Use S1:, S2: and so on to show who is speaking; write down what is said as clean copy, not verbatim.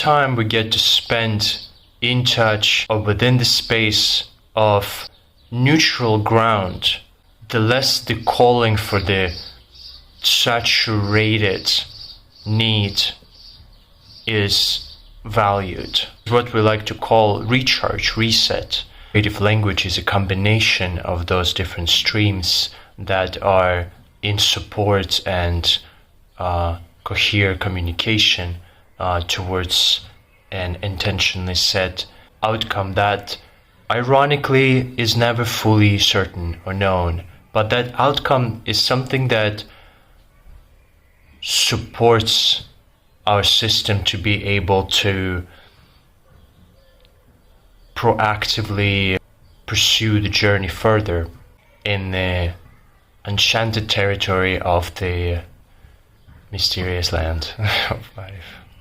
S1: time we get to spend in touch or within the space of neutral ground, the less the calling for the saturated need is valued. What we like to call recharge, reset. Creative language is a combination of those different streams that are in support and cohere communication towards an intentionally set outcome that ironically is never fully certain or known, but that outcome is something that supports our system to be able to proactively pursue the journey further in the enchanted territory of the mysterious land of life.